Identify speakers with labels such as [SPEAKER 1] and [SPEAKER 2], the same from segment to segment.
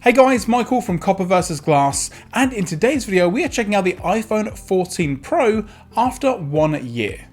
[SPEAKER 1] Hey guys, Michael from Copper vs Glass, and in today's video we are checking out the iPhone 14 Pro after 1 year.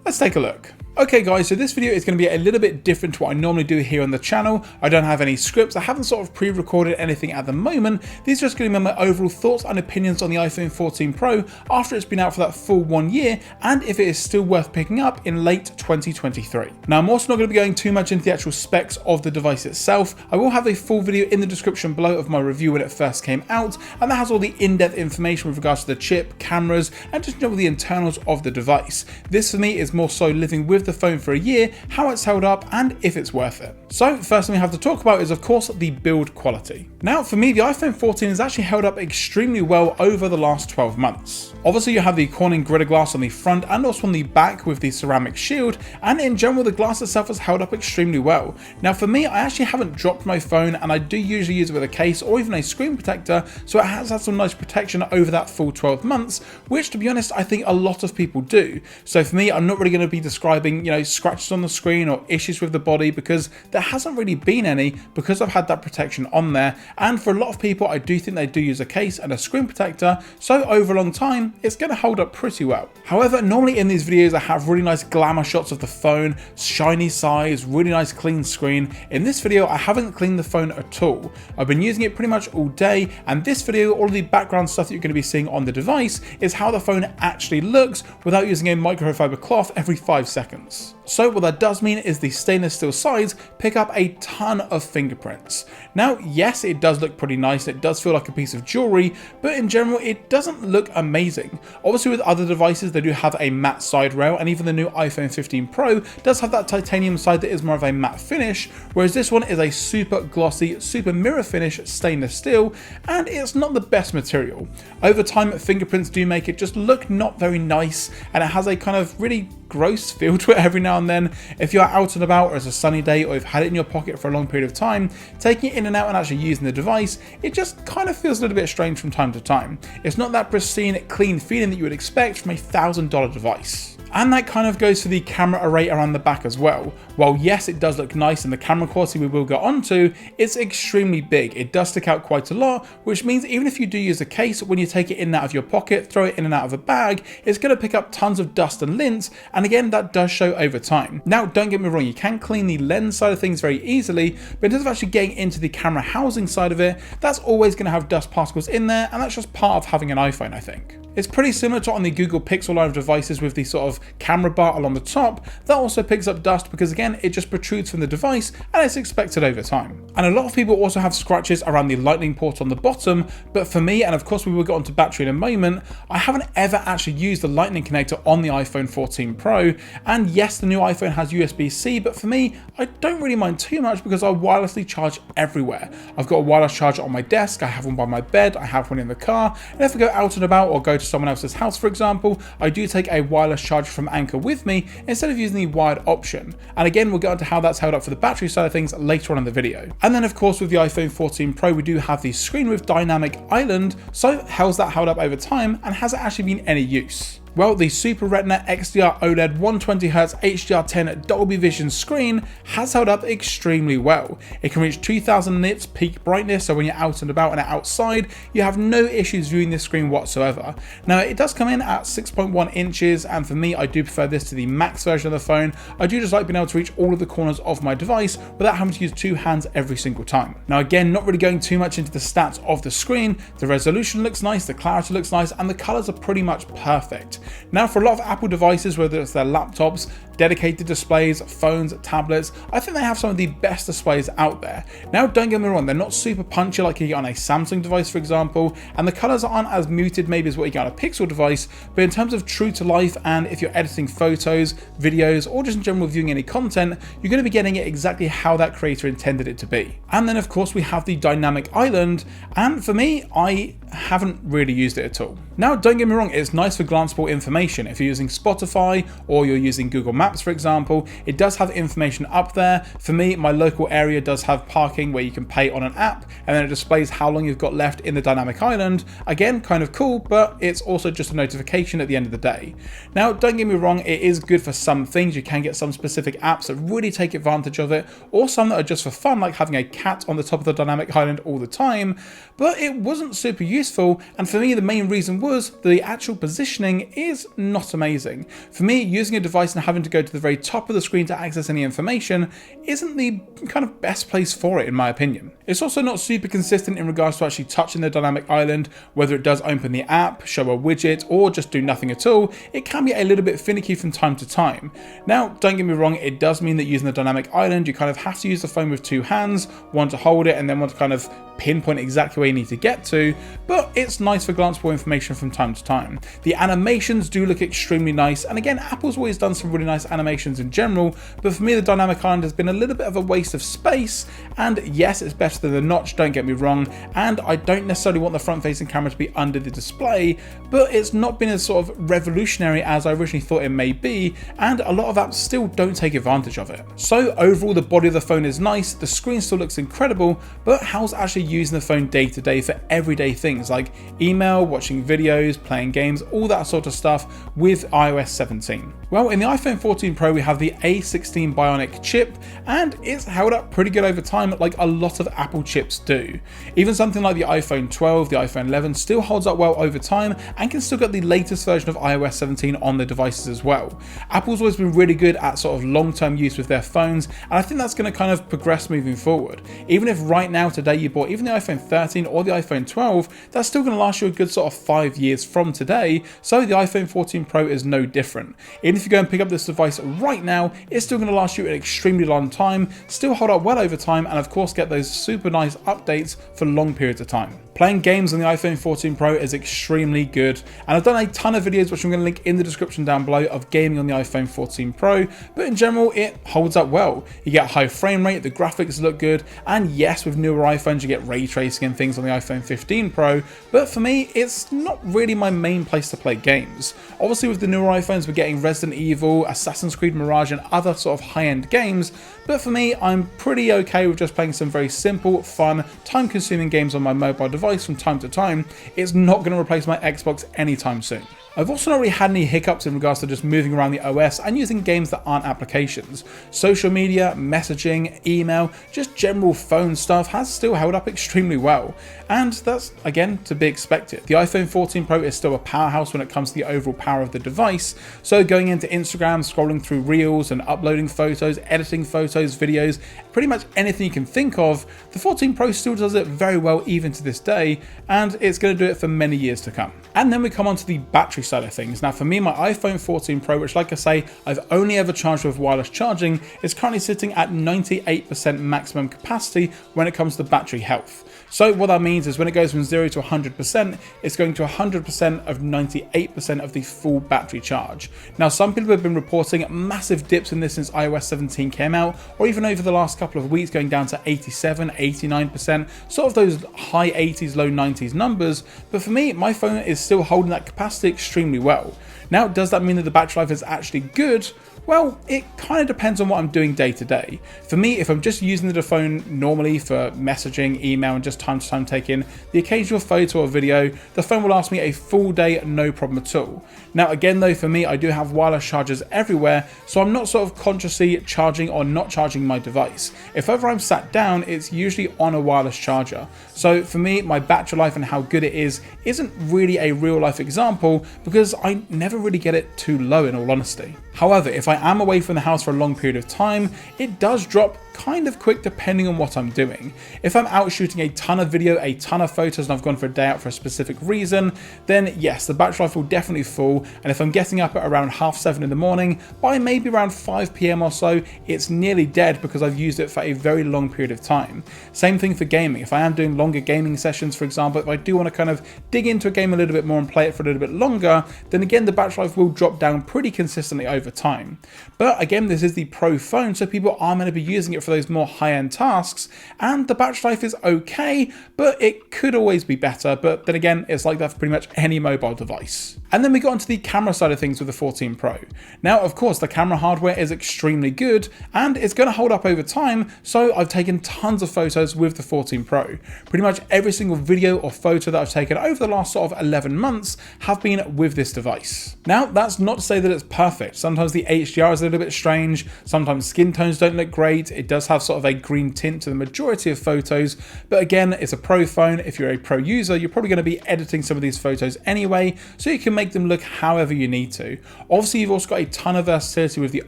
[SPEAKER 1] Let's take a look. Okay guys, so this video is going to be a little bit different to what I normally do here on the channel. I don't have any scripts, I haven't sort of pre-recorded anything at the moment. These are just going to be my overall thoughts and opinions on the iPhone 14 Pro after it's been out for that full 1 year and if it is still worth picking up in late 2023. Now I'm also not going to be going too much into the actual specs of the device itself. I will have a full video in the description below of my review when it first came out, and that has all the in-depth information with regards to the chip, cameras, and just the internals of the device. This for me is more so living with the phone for a year, how it's held up, and if it's worth it. So first thing we have to talk about is of course the build quality. Now for me, the iPhone 14 has actually held up extremely well over the last 12 months. Obviously you have the Corning Gorilla Glass on the front and also on the back with the ceramic shield, and in general the glass itself has held up extremely well. Now for me, I actually haven't dropped my phone and I do usually use it with a case or even a screen protector, so it has had some nice protection over that full 12 months, which to be honest I think a lot of people do. So for me, I'm not really going to be describing scratches on the screen or issues with the body because there hasn't really been any, because I've had that protection on there, and for a lot of people I do think they do use a case and a screen protector, so over a long time it's going to hold up pretty well. However, normally in these videos I have really nice glamour shots of the phone, shiny sides, really nice clean screen. In this video I haven't cleaned the phone at all. I've been using it pretty much all day, and this video, all of the background stuff that you're going to be seeing on the device is how the phone actually looks without using a microfiber cloth every 5 seconds. So what that does mean is the stainless steel sides pick up a ton of fingerprints. Now yes, it does look pretty nice, it does feel like a piece of jewelry, but in general it doesn't look amazing. Obviously with other devices they do have a matte side rail, and even the new iPhone 15 Pro does have that titanium side that is more of a matte finish, whereas this one is a super glossy, super mirror finish stainless steel, and it's not the best material. Over time fingerprints do make it just look not very nice, and it has a kind of really gross feel to it every now and then. If you're out and about or it's a sunny day or you've had it in your pocket for a long period of time, taking it in and out and actually using the device, it just kind of feels a little bit strange from time to time. It's not that pristine, clean feeling that you would expect from a $1,000 device. And that kind of goes for the camera array around the back as well. While yes, it does look nice and the camera quality we will get onto, it's extremely big. It does stick out quite a lot, which means even if you do use a case, when you take it in and out of your pocket, throw it in and out of a bag, it's going to pick up tons of dust and lint, and again that does show over time. Now don't get me wrong, you can clean the lens side of things very easily, but in terms of actually getting into the camera housing side of it, that's always going to have dust particles in there, and that's just part of having an iPhone, I think. It's pretty similar to on the Google Pixel line of devices with the sort of camera bar along the top. That also picks up dust because again it just protrudes from the device and it's expected over time. And a lot of people also have scratches around the lightning port on the bottom, but for me, and of course we will get onto battery in a moment, I haven't ever actually used the lightning connector on the iPhone 14 Pro, and yes, the new iPhone has USB-C, but for me I don't really mind too much because I wirelessly charge everywhere. I've got a wireless charger on my desk, I have one by my bed, I have one in the car, and if I go out and about or go to someone else's house for example, I do take a wireless charger from Anchor with me instead of using the wired option. And again we'll get into how that's held up for the battery side of things later on in the video. And then of course with the iPhone 14 Pro we do have the screen with dynamic island, so how's that held up over time and has it actually been any use? Well, the Super Retina XDR OLED 120Hz HDR10 Dolby Vision screen has held up extremely well. It can reach 2000 nits peak brightness, so when you're out and about and outside, you have no issues viewing this screen whatsoever. Now, it does come in at 6.1 inches, and for me, I do prefer this to the max version of the phone. I do just like being able to reach all of the corners of my device without having to use two hands every single time. Now, again, not really going too much into the stats of the screen. The resolution looks nice, the clarity looks nice, and the colors are pretty much perfect. Now for a lot of Apple devices, whether it's their laptops, dedicated displays, phones, tablets, I think they have some of the best displays out there. Now don't get me wrong, they're not super punchy like you get on a Samsung device for example, and the colors aren't as muted maybe as what you get on a Pixel device, but in terms of true to life and if you're editing photos, videos, or just in general viewing any content, you're going to be getting it exactly how that creator intended it to be. And then of course we have the dynamic island, and for me, I haven't really used it at all. Now don't get me wrong, it's nice for glanceable information. If you're using Spotify or you're using Google Maps Maps, for example, it does have information up there. For me, my local area does have parking where you can pay on an app, and then it displays how long you've got left in the dynamic island. Again, kind of cool, but it's also just a notification at the end of the day. Now, don't get me wrong, it is good for some things. You can get some specific apps that really take advantage of it, or some that are just for fun, like having a cat on the top of the dynamic island all the time, but it wasn't super useful. And for me, the main reason was the actual positioning is not amazing. For me, using a device and having to go to the very top of the screen to access any information isn't the kind of best place for it, in my opinion. It's also not super consistent in regards to actually touching the dynamic island, whether it does open the app, show a widget, or just do nothing at all. It can be a little bit finicky from time to time. Now, don't get me wrong, it does mean that using the dynamic island, you kind of have to use the phone with two hands, one to hold it and then one to kind of pinpoint exactly where you need to get to, but it's nice for glanceable information from time to time. The animations do look extremely nice, and again, Apple's always done some really nice animations in general, but for me the dynamic island has been a little bit of a waste of space, and yes, it's better than the notch, don't get me wrong, and I don't necessarily want the front facing camera to be under the display, but it's not been as sort of revolutionary as I originally thought it may be, and a lot of apps still don't take advantage of it. So overall, the body of the phone is nice, the screen still looks incredible, but how's actually using the phone day to day for everyday things like email, watching videos, playing games, all that sort of stuff with iOS 17? Well, in the iPhone 14 Pro we have the A16 Bionic chip, and it's held up pretty good over time, like a lot of Apple chips do. Even something like the iPhone 12, the iPhone 11 still holds up well over time and can still get the latest version of iOS 17 on the devices as well. Apple's always been really good at sort of long-term use with their phones, and I think that's going to kind of progress moving forward. Even if right now today you bought even the iPhone 13 or the iPhone 12, that's still going to last you a good sort of 5 years from today, so the iPhone 14 Pro is no different. Even if you go and pick up this device right now, it's still going to last you an extremely long time, still hold up well over time, and of course get those super nice updates for long periods of time. Playing games on the iPhone 14 Pro is extremely good, and I've done a ton of videos which I'm going to link in the description down below of gaming on the iPhone 14 Pro, but in general it holds up well. You get high frame rate, the graphics look good, and yes, with newer iPhones you get ray tracing and things on the iPhone 15 Pro, but for me it's not really my main place to play games. Obviously with the newer iPhones we're getting Resident Evil, Assassin's Creed Mirage and other sort of high-end games, but for me I'm pretty okay with just playing some very simple, fun, time-consuming games on my mobile device from time to time. It's not going to replace my Xbox anytime soon. I've also not really had any hiccups in regards to just moving around the OS and using games that aren't applications. Social media, messaging, email, just general phone stuff has still held up extremely well, and that's again to be expected. The iPhone 14 Pro is still a powerhouse when it comes to the overall power of the device, so going into Instagram, scrolling through reels and uploading photos, editing photos, videos, pretty much anything you can think of, the 14 Pro still does it very well even to this day, and it's going to do it for many years to come. And then we come on to the battery side of things. Now for me, my iPhone 14 Pro, which like I say, I've only ever charged with wireless charging, is currently sitting at 98% maximum capacity when it comes to battery health. So what that means is when it goes from 0 to 100%, it's going to 100% of 98% of the full battery charge. Now some people have been reporting massive dips in this since iOS 17 came out, or even over the last couple of weeks going down to 87, 89%, sort of those high 80s, low 90s numbers, but for me, my phone is still holding that capacity extremely well. Now, does that mean that the battery life is actually good? Well, it kind of depends on what I'm doing day to day. For me, if I'm just using the phone normally for messaging, email, and just time to time taking the occasional photo or video, the phone will last me a full day, no problem at all. Now, again though, for me, I do have wireless chargers everywhere, so I'm not sort of consciously charging or not charging my device. If ever I'm sat down, it's usually on a wireless charger. So for me, my battery life and how good it is isn't really a real life example because I never really get it too low in all honesty. However, if I am away from the house for a long period of time, it does drop kind of quick depending on what I'm doing. If I'm out shooting a ton of video, a ton of photos, and I've gone for a day out for a specific reason, then yes, the battery life will definitely fall, and if I'm getting up at around 7:30 in the morning, by maybe around 5 PM or so, it's nearly dead because I've used it for a very long period of time. Same thing for gaming. If I am doing longer gaming sessions, for example, if I do want to kind of dig into a game a little bit more and play it for a little bit longer, then again the battery life will drop down pretty consistently over over time. But again, this is the Pro phone, so people are meant to be using it for those more high-end tasks, and the battery life is okay, but it could always be better. But then again, it's like that for pretty much any mobile device. And then we got onto the camera side of things with the 14 Pro. Now, of course, the camera hardware is extremely good and it's going to hold up over time, so I've taken tons of photos with the 14 Pro. Pretty much every single video or photo that I've taken over the last sort of 11 months have been with this device. Now, that's not to say that it's perfect. Sometimes the HDR is a little bit strange, sometimes skin tones don't look great, it does have sort of a green tint to the majority of photos, but again, it's a Pro phone. If you're a Pro user, you're probably going to be editing some of these photos anyway, so you can make them look however you need to. Obviously, you've also got a ton of versatility with the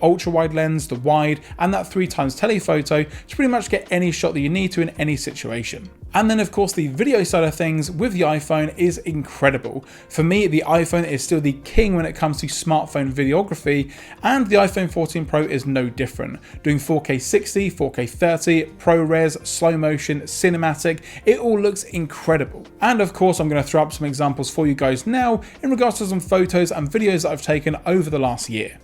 [SPEAKER 1] ultra wide lens, the wide, and that 3x telephoto to pretty much get any shot that you need to in any situation. And then of course the video side of things with the iPhone is incredible. For me, the iPhone is still the king when it comes to smartphone videography, and the iPhone 14 Pro is no different. Doing 4K 60, 4K 30, ProRes, slow motion, cinematic, it all looks incredible. And of course I'm going to throw up some examples for you guys now in regards to some photos and videos that I've taken over the last year.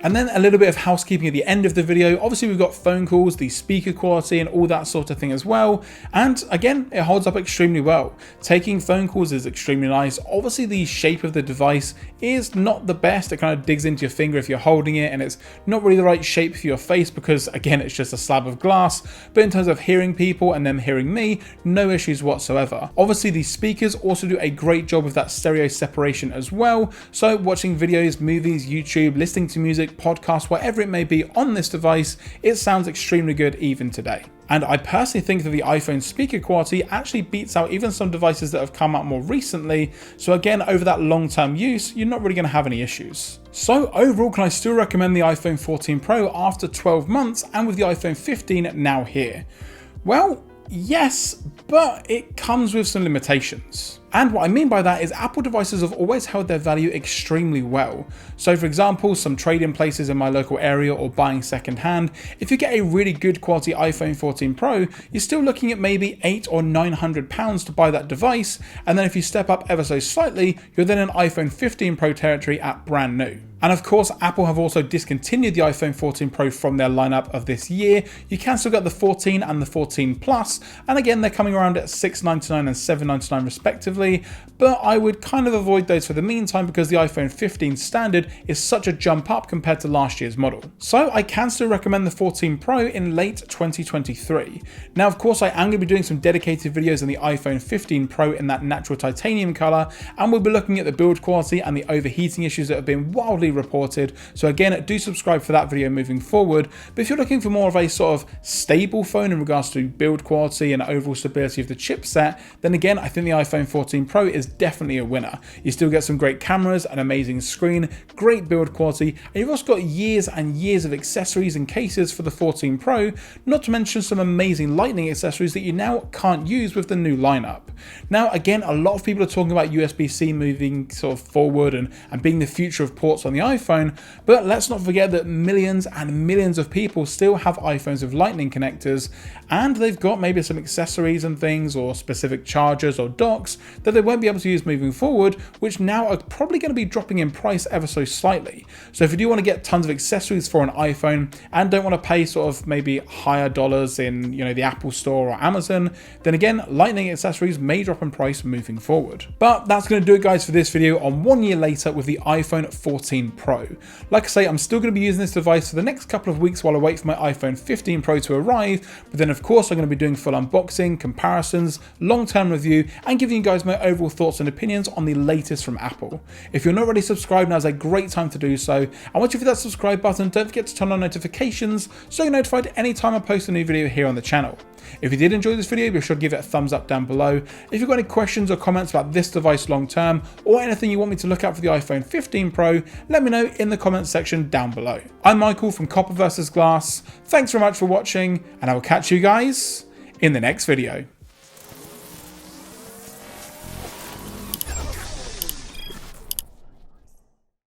[SPEAKER 1] And then a little bit of housekeeping at the end of the video. Obviously we've got phone calls, the speaker quality and all that sort of thing as well. And again, it holds up extremely well. Taking phone calls is extremely nice. Obviously the shape of the device is not the best. It kind of digs into your finger if you're holding it, and it's not really the right shape for your face because again, it's just a slab of glass. But in terms of hearing people and them hearing me, no issues whatsoever. Obviously the speakers also do a great job with that stereo separation as well. So watching videos, movies, YouTube, listening to music, podcasts, whatever it may be on this device, it sounds extremely good even today. And I personally think that the iPhone speaker quality actually beats out even some devices that have come out more recently. So again, over that long-term use, you're not really going to have any issues. So overall, can I still recommend the iPhone 14 Pro after 12 months and with the iPhone 15 now here? Well, yes, but it comes with some limitations. And what I mean by that is Apple devices have always held their value extremely well. So for example, some trade-in places in my local area or buying secondhand, if you get a really good quality iPhone 14 Pro, you're still looking at maybe £800 or £900 to buy that device. And then if you step up ever so slightly, you're then in iPhone 15 Pro territory at brand new. And of course, Apple have also discontinued the iPhone 14 Pro from their lineup of this year. You can still get the 14 and the 14 Plus, and again, they're coming around at $699 and $799 respectively, but I would kind of avoid those for the meantime because the iPhone 15 standard is such a jump up compared to last year's model. So I can still recommend the 14 Pro in late 2023. Now, of course, I am going to be doing some dedicated videos on the iPhone 15 Pro in that natural titanium color, and we'll be looking at the build quality and the overheating issues that have been wildly reported. So again, do subscribe for that video moving forward. But if you're looking for more of a sort of stable phone in regards to build quality and overall stability of the chipset, then again, I think the iPhone 14 Pro is definitely a winner. You still get some great cameras, an amazing screen, great build quality, and you've also got years and years of accessories and cases for the 14 Pro, not to mention some amazing lightning accessories that you now can't use with the new lineup. Now, again, a lot of people are talking about USB-C moving sort of forward and being the future of ports on the iPhone, but let's not forget that millions and millions of people still have iPhones with lightning connectors, and they've got maybe some accessories and things or specific chargers or docks that they won't be able to use moving forward, which now are probably going to be dropping in price ever so slightly. So if you do want to get tons of accessories for an iPhone and don't want to pay sort of maybe higher dollars in, you know, the Apple Store or Amazon, then again, Lightning accessories may drop in price moving forward. But that's going to do it, guys, for this video on 1 year later with the iPhone 14 Pro. Like I say, I'm still going to be using this device for the next couple of weeks while I wait for my iPhone 15 Pro to arrive, but then of course I'm going to be doing full unboxing, comparisons, long-term review, and giving you guys my overall thoughts and opinions on the latest from Apple. If you're not already subscribed, now's a great time to do so. And once you hit that subscribe button, don't forget to turn on notifications so you're notified anytime I post a new video here on the channel. If you did enjoy this video, be sure to give it a thumbs up down below. If you've got any questions or comments about this device long term, or anything you want me to look at for the iPhone 15 Pro, let me know in the comments section down below. I'm Michael from Copper vs Glass. Thanks very much for watching, and I will catch you guys in the next video.